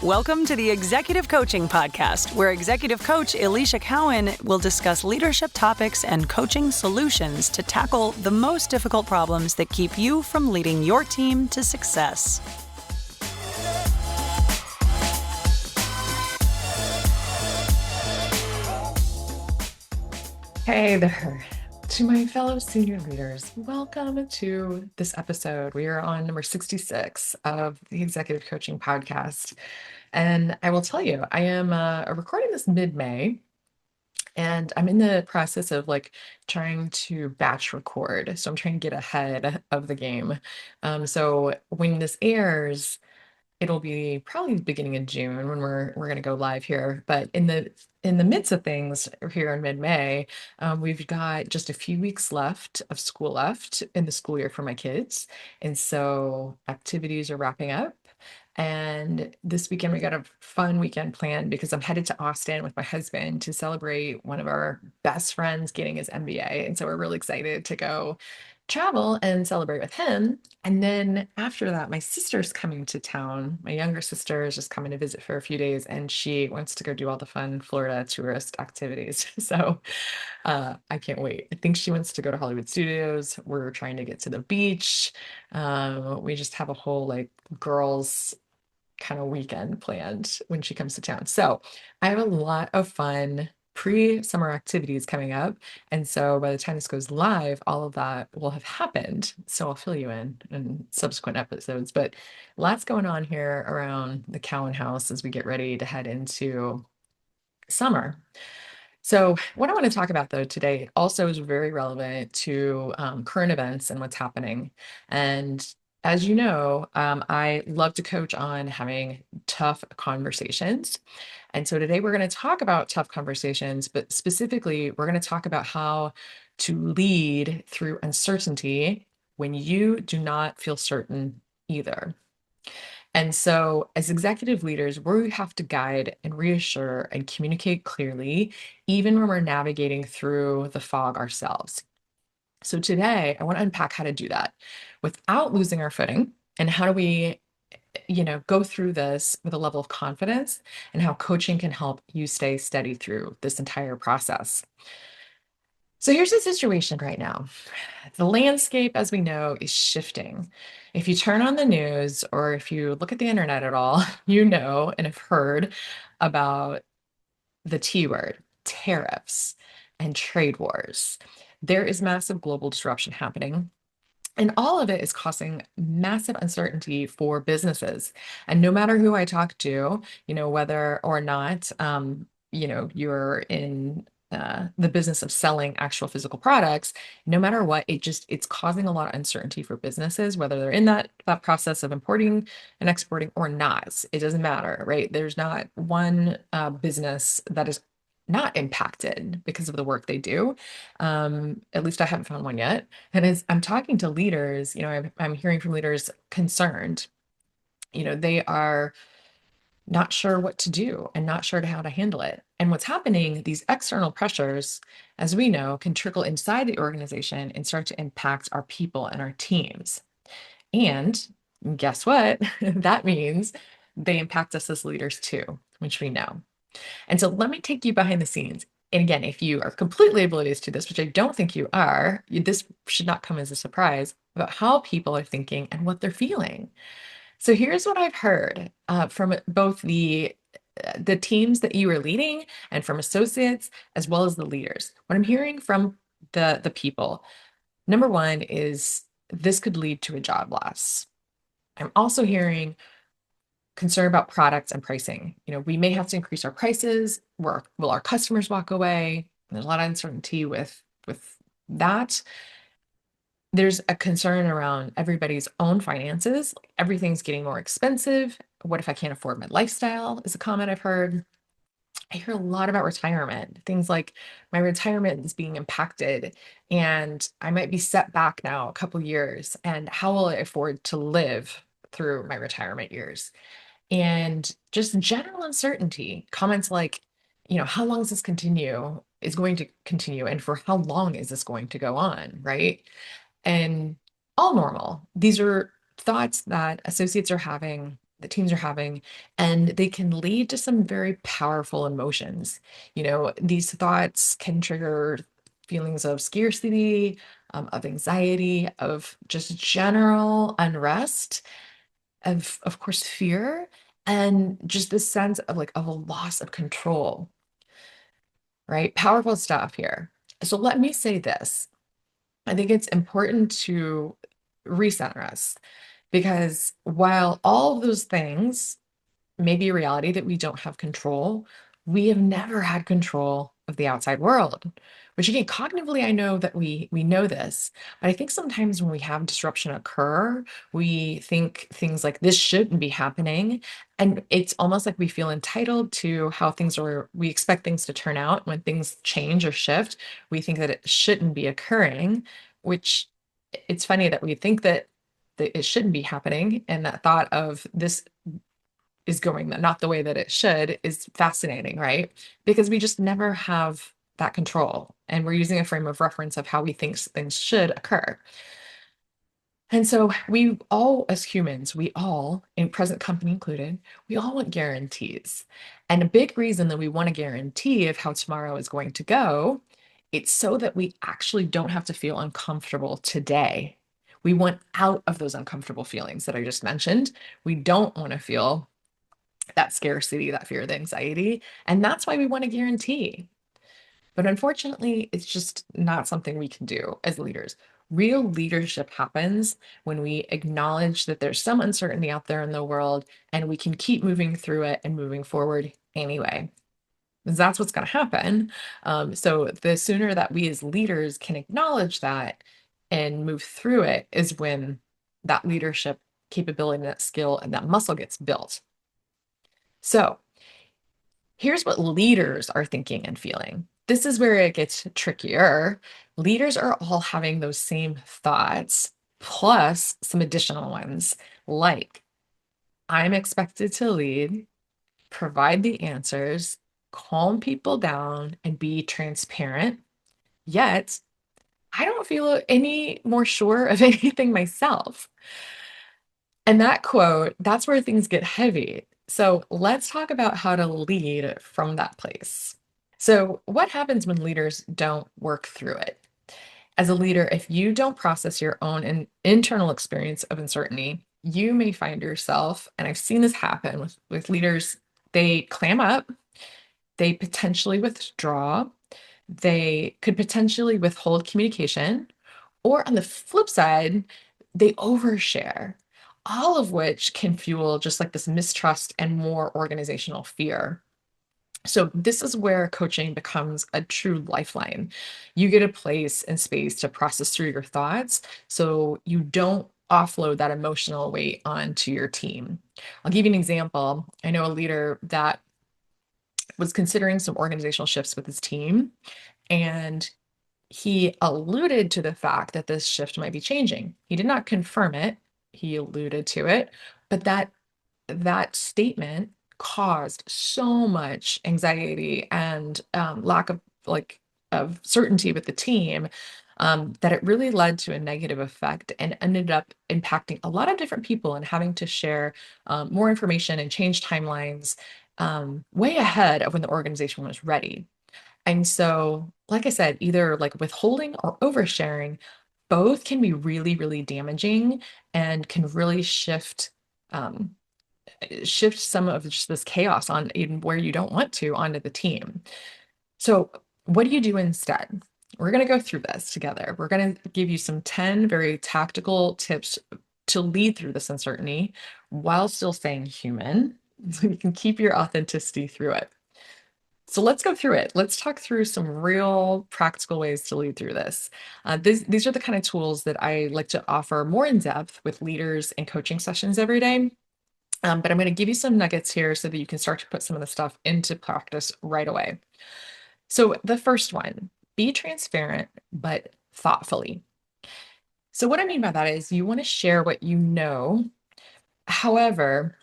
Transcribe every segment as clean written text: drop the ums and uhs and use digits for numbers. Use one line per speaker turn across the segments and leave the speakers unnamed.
Welcome to the Executive Coaching Podcast, where Executive Coach Alicia Cowan will discuss leadership topics and coaching solutions to tackle the most difficult problems that keep you from leading your team to success.
Hey there, to my fellow senior leaders. Welcome to this episode. We are on number 66 of the Executive Coaching Podcast. And I will tell you, I am recording this mid-May, and I'm in the process of trying to batch record. So I'm trying to get ahead of the game. So when this airs, it'll be probably the beginning of June when we're going to go live here. But in the midst of things here in mid-May, we've got just a few weeks left of school left in the school year for my kids. And so activities are wrapping up. And this weekend, we got a fun weekend planned because I'm headed to Austin with my husband to celebrate one of our best friends getting his MBA. And so we're really excited to go travel and celebrate with him. And then after that, my sister's coming to town. My younger sister is just coming to visit for a few days, and she wants to go do all the fun Florida tourist activities. So I can't wait. I think she wants to go to Hollywood Studios. We're trying to get to the beach. We just have a whole girls kind of weekend planned when she comes to town. So I have a lot of fun pre-summer activities coming up. And so by the time this goes live, all of that will have happened. So I'll fill you in subsequent episodes. But lots going on here around the Cowan house as we get ready to head into summer. So what I want to talk about though today also is very relevant to current events and what's happening. And as you know, I love to coach on having tough conversations. And so today we're going to talk about tough conversations, but specifically, we're going to talk about how to lead through uncertainty when you do not feel certain either. And so, as executive leaders, we have to guide and reassure and communicate clearly, even when we're navigating through the fog ourselves. So, today, I want to unpack how to do that without losing our footing, and how do we go through this with a level of confidence, and how coaching can help you stay steady through this entire process. So here's the situation right now. The landscape, as we know, is shifting. If you turn on the news or if you look at the internet at all, you know and have heard about the T word, tariffs and trade wars. There is massive global disruption happening. And all of it is causing massive uncertainty for businesses. And no matter who I talk to, whether or not, you're in the business of selling actual physical products, no matter what, it's causing a lot of uncertainty for businesses, whether they're in that process of importing and exporting or not. It doesn't matter, right? There's not one business that is not impacted because of the work they do. At least I haven't found one yet. And as I'm talking to leaders, I'm hearing from leaders concerned. They are not sure what to do and not sure how to handle it. And what's happening, these external pressures, as we know, can trickle inside the organization and start to impact our people and our teams. And guess what? That means they impact us as leaders too, which we know. And so let me take you behind the scenes. And again, if you are completely oblivious to this, which I don't think you are, this should not come as a surprise about how people are thinking and what they're feeling. So here's what I've heard from both the teams that you are leading and from associates, as well as the leaders. What I'm hearing from the people, number one is this could lead to a job loss. I'm also hearing concern about products and pricing. We may have to increase our prices. Will our customers walk away? There's a lot of uncertainty with that. There's a concern around everybody's own finances. Everything's getting more expensive. What if I can't afford my lifestyle? Is a comment I've heard. I hear a lot about retirement, things like my retirement is being impacted and I might be set back now a couple years. And how will I afford to live through my retirement years? And just general uncertainty, comments like, how long is this going to continue? And for how long is this going to go on? Right. And all normal. These are thoughts that associates are having, that teams are having, and they can lead to some very powerful emotions. These thoughts can trigger feelings of scarcity, of anxiety, of just general unrest, of course, fear, and just this sense of a loss of control, right? Powerful stuff here. So let me say this. I think it's important to recenter us because while all of those things may be a reality that we don't have control, we have never had control of the outside world. Which again, cognitively, I know that we know this, but I think sometimes when we have disruption occur, we think things like this shouldn't be happening. And it's almost like we feel entitled to how things are, we expect things to turn out. When things change or shift, we think that it shouldn't be occurring, which it's funny that we think that it shouldn't be happening. And that thought of this is going not the way that it should is fascinating, right? Because we just never have that control. And we're using a frame of reference of how we think things should occur. And so we all, as humans, we all, in present company included, we all want guarantees. And a big reason that we want a guarantee of how tomorrow is going to go, it's so that we actually don't have to feel uncomfortable today. We want out of those uncomfortable feelings that I just mentioned. We don't want to feel that scarcity, that fear, the anxiety. And that's why we want a guarantee. But unfortunately, it's just not something we can do as leaders. Real leadership happens when we acknowledge that there's some uncertainty out there in the world and we can keep moving through it and moving forward anyway. Because that's what's going to happen. So the sooner that we as leaders can acknowledge that and move through it is when that leadership capability, and that skill, and that muscle gets built. So here's what leaders are thinking and feeling. This is where it gets trickier. Leaders are all having those same thoughts, plus some additional ones, like I'm expected to lead, provide the answers, calm people down, and be transparent. Yet, I don't feel any more sure of anything myself. And that quote, that's where things get heavy. So let's talk about how to lead from that place. So, what happens when leaders don't work through it? As a leader, if you don't process your own internal experience of uncertainty, you may find yourself, and I've seen this happen with leaders, they clam up, they potentially withdraw, they could potentially withhold communication, or on the flip side, they overshare, all of which can fuel just like this mistrust and more organizational fear. So, this is where coaching becomes a true lifeline. You get a place and space to process through your thoughts so you don't offload that emotional weight onto your team. I'll give you an example. I know a leader that was considering some organizational shifts with his team, and he alluded to the fact that this shift might be changing. He did not confirm it, he alluded to it, but that statement caused so much anxiety and lack of of certainty with the team, that it really led to a negative effect and ended up impacting a lot of different people and having to share more information and change timelines way ahead of when the organization was ready. And so, like I said, either like withholding or oversharing, both can be really, really damaging and can really um, shift some of just this chaos on even where you don't want to onto the team. So, what do you do instead? We're going to go through this together. We're going to give you some 10 very tactical tips to lead through this uncertainty while still staying human, so you can keep your authenticity through it. So let's go through it. Let's talk through some real practical ways to lead through this. These are the kind of tools that I like to offer more in depth with leaders and coaching sessions every day. But I'm going to give you some nuggets here so that you can start to put some of the stuff into practice right away. So the first one, be transparent, but thoughtfully. So what I mean by that is you want to share what you know. However,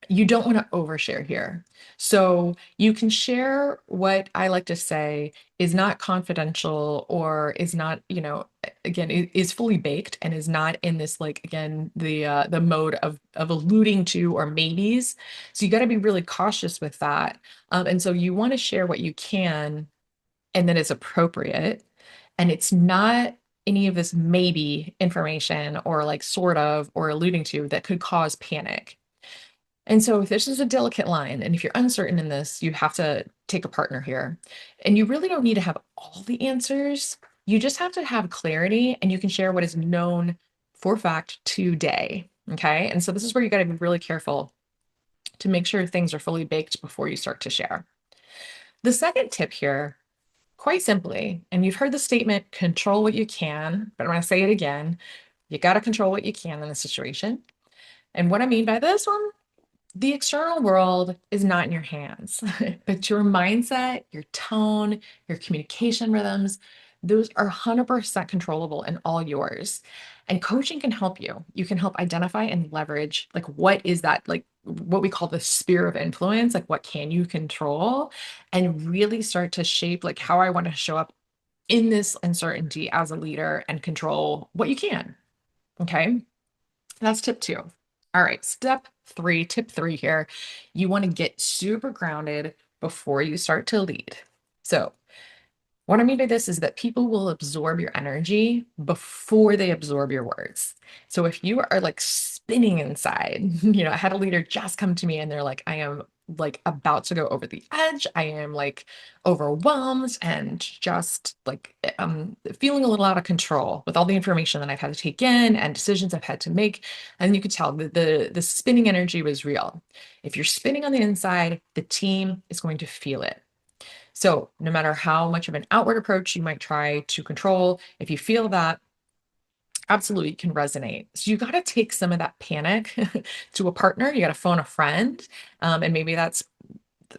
you don't want to overshare here. So you can share what I like to say is not confidential or is not, again is fully baked and is not in this, like, again, the mode of alluding to or maybes. So you got to be really cautious with that. And so you want to share what you can and then it's appropriate. And it's not any of this maybe information or like sort of or alluding to that could cause panic. And so if this is a delicate line, and if you're uncertain in this, you have to take a partner here. And you really don't need to have all the answers. You just have to have clarity and you can share what is known for fact today. Okay. And so this is where you got to be really careful to make sure things are fully baked before you start to share. The second tip here, quite simply, and you've heard the statement, control what you can, but I'm going to say it again. You got to control what you can in the situation. And what I mean by this one, the external world is not in your hands, but your mindset, your tone, your communication rhythms, those are 100% controllable and all yours. And coaching can help you. You can help identify and leverage, like, what is that, like, what we call the sphere of influence, like, what can you control, and really start to shape, like, how I want to show up in this uncertainty as a leader and control what you can. Okay. That's tip two. All right, tip three here. You want to get super grounded before you start to lead. So, what I mean by this is that people will absorb your energy before they absorb your words. So if you are like spinning inside, I had a leader just come to me and they're like, I am like about to go over the edge. I am like overwhelmed and just like feeling a little out of control with all the information that I've had to take in and decisions I've had to make. And you could tell that the spinning energy was real. If you're spinning on the inside, the team is going to feel it. So no matter how much of an outward approach you might try to control, if you feel that, absolutely it can resonate. So you got to take some of that panic to a partner. You got to phone a friend. And maybe that's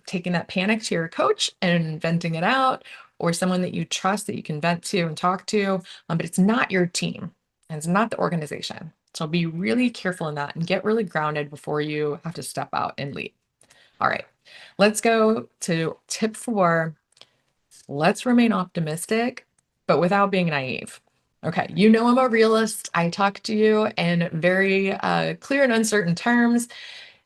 taking that panic to your coach and venting it out, or someone that you trust that you can vent to and talk to. But it's not your team and it's not the organization. So be really careful in that and get really grounded before you have to step out and lead. All right, let's go to tip 4. Let's remain optimistic, but without being naive. Okay, I'm a realist. I talk to you in very clear and uncertain terms.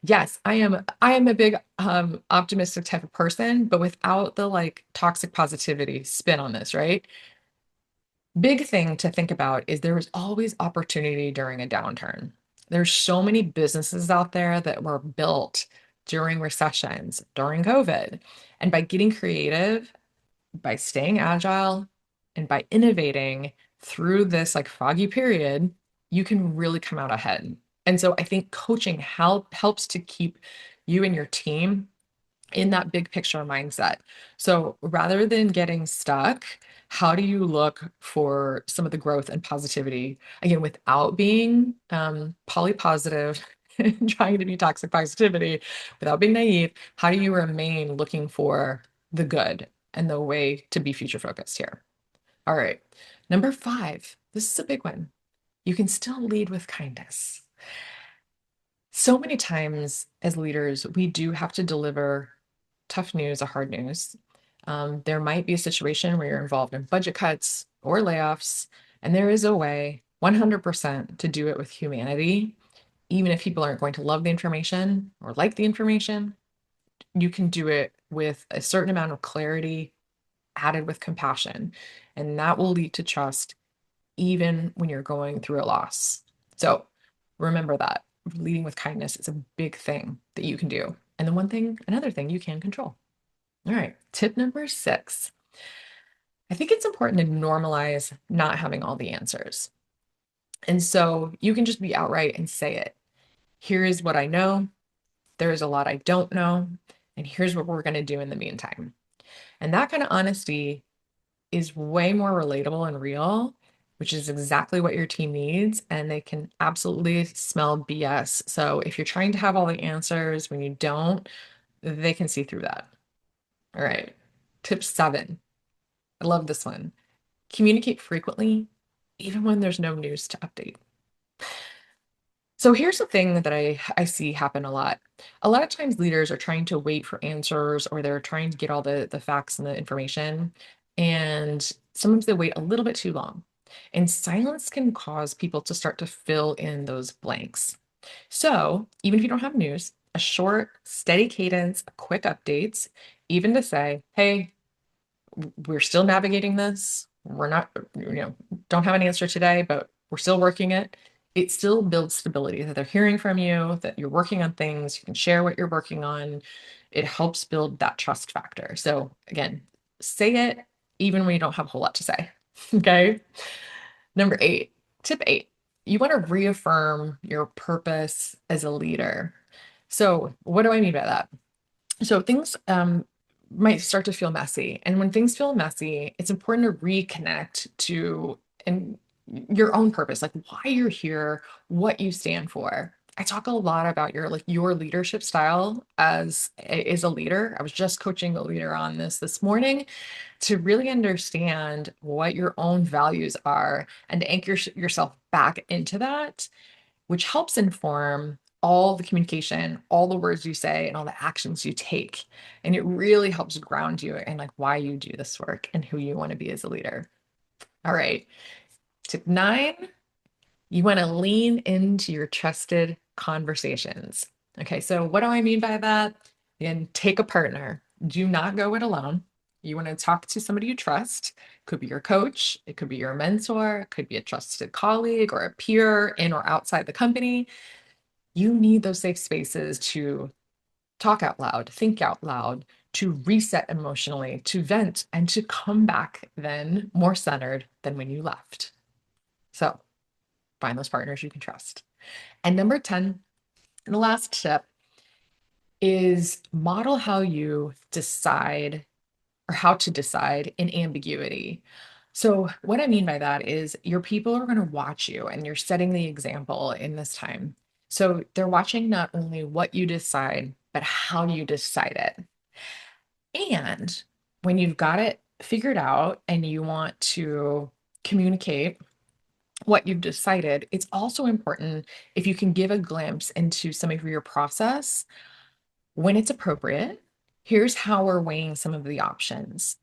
Yes, I am a big optimistic type of person, but without the like toxic positivity spin on this, right? Big thing to think about is there is always opportunity during a downturn. There's so many businesses out there that were built during recessions, during COVID. And by getting creative, by staying agile, and by innovating through this like foggy period, you can really come out ahead. And so I think coaching helps to keep you and your team in that big picture mindset. So rather than getting stuck, how do you look for some of the growth and positivity again without being polypositive and trying to be toxic positivity, without being naive? How do you remain looking for the good and the way to be future focused here? All right. Number 5, this is a big one. You can still lead with kindness. So many times as leaders, we do have to deliver tough news or hard news. There might be a situation where you're involved in budget cuts or layoffs, and there is a way 100% to do it with humanity. Even if people aren't going to love the information or like the information, you can do it with a certain amount of clarity added with compassion, and that will lead to trust even when you're going through a loss. So remember that leading with kindness is a big thing that you can do. And another thing you can control. All right, tip number 6. I think it's important to normalize not having all the answers. And so you can just be outright and say it. Here is what I know. There is a lot I don't know. And here's what we're going to do in the meantime. And that kind of honesty is way more relatable and real, which is exactly what your team needs. And they can absolutely smell BS. So if you're trying to have all the answers when you don't, they can see through that. All right. Tip 7. I love this one. Communicate frequently, even when there's no news to update. So here's the thing that I see happen a lot. A lot of times leaders are trying to wait for answers or they're trying to get all the facts and the information. And sometimes they wait a little bit too long. And silence can cause people to start to fill in those blanks. So, even if you don't have news, a short, steady cadence, quick updates, even to say, hey, we're still navigating this. We're not, don't have an answer today, but we're still working it. It still builds stability that they're hearing from you, that you're working on things, you can share what you're working on. It helps build that trust factor. So, again, say it even when you don't have a whole lot to say. Okay. Number 8, tip 8, you want to reaffirm your purpose as a leader. So, what do I mean by that? So, things might start to feel messy. And when things feel messy, it's important to reconnect to and your own purpose, like why you're here, what you stand for. I talk a lot about your leadership style as a leader. I was just coaching a leader on this morning to really understand what your own values are and to anchor yourself back into that, which helps inform all the communication, all the words you say, and all the actions you take. And it really helps ground you in like why you do this work and who you want to be as a leader. All right. Tip 9, you want to lean into your trusted conversations. Okay, so what do I mean by that? Again, take a partner. Do not go it alone. You want to talk to somebody you trust. Could be your coach, it could be your mentor, it could be a trusted colleague or a peer in or outside the company. You need those safe spaces to talk out loud, think out loud, to reset emotionally, to vent, and to come back then more centered than when you left. So find those partners you can trust. And number 10, and the last tip is model how you decide or how to decide in ambiguity. So, what I mean by that is your people are going to watch you and you're setting the example in this time. So, they're watching not only what you decide, but how you decide it. And when you've got it figured out and you want to communicate what you've decided, it's also important if you can give a glimpse into some of your process when it's appropriate. Here's how we're weighing some of the options.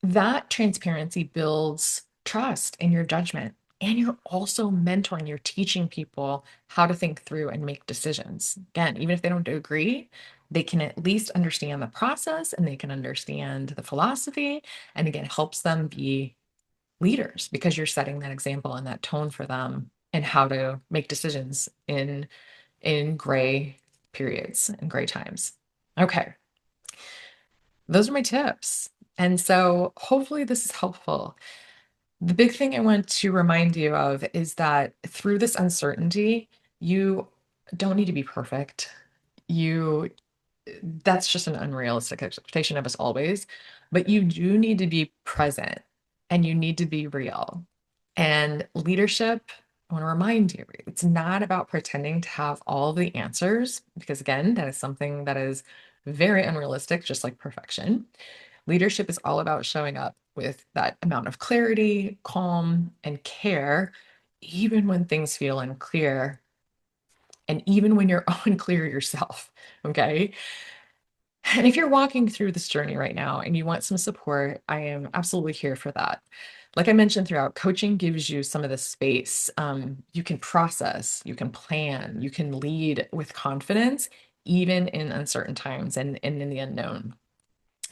That transparency builds trust in your judgment. And you're also mentoring, you're teaching people how to think through and make decisions. Again, even if they don't agree, they can at least understand the process and they can understand the philosophy. And again, it helps them be leaders because you're setting that example and that tone for them and how to make decisions in gray periods and gray times. Okay. Those are my tips. And so hopefully this is helpful. The big thing I want to remind you of is that through this uncertainty, you don't need to be perfect. You That's just an unrealistic expectation of us always, but you do need to be present and you need to be real. And leadership, I want to remind you, it's not about pretending to have all the answers, because again, that is something that is very unrealistic, just like perfection. Leadership is all about showing up with that amount of clarity, calm, and care, even when things feel unclear, and even when you're unclear yourself. Okay. And if you're walking through this journey right now and you want some support, I am absolutely here for that. Like I mentioned throughout, coaching gives you some of the space. You can process, you can plan, you can lead with confidence, even in uncertain times and in the unknown.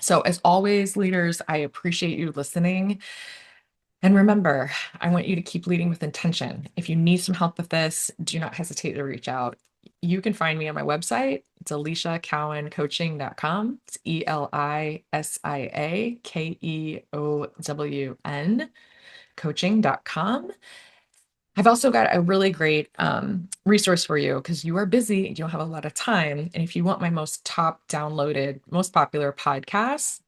So, as always, leaders, I appreciate you listening. And remember, I want you to keep leading with intention. If you need some help with this, do not hesitate to reach out. You can find me on my website. It's ElisiaCowan.coaching.com. It's ElisiaKeown coaching.com. I've also got a really great resource for you because you are busy, you don't have a lot of time. And if you want my most top downloaded, most popular podcasts,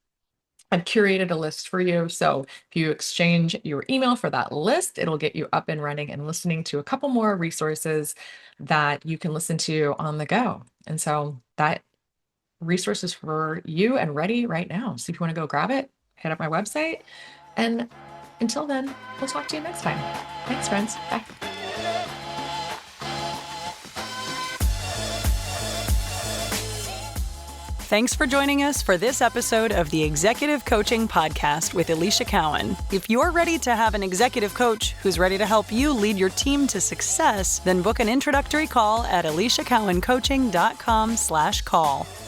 I've curated a list for you. So if you exchange your email for that list, it'll get you up and running and listening to a couple more resources that you can listen to on the go. And so that resource is for you and ready right now. So if you want to go grab it, head up my website. And until then, we'll talk to you next time. Thanks, friends. Bye.
Thanks for joining us for this episode of the Executive Coaching Podcast with Alicia Cowan. If you're ready to have an executive coach who's ready to help you lead your team to success, then book an introductory call at aliciacowancoaching.com/call.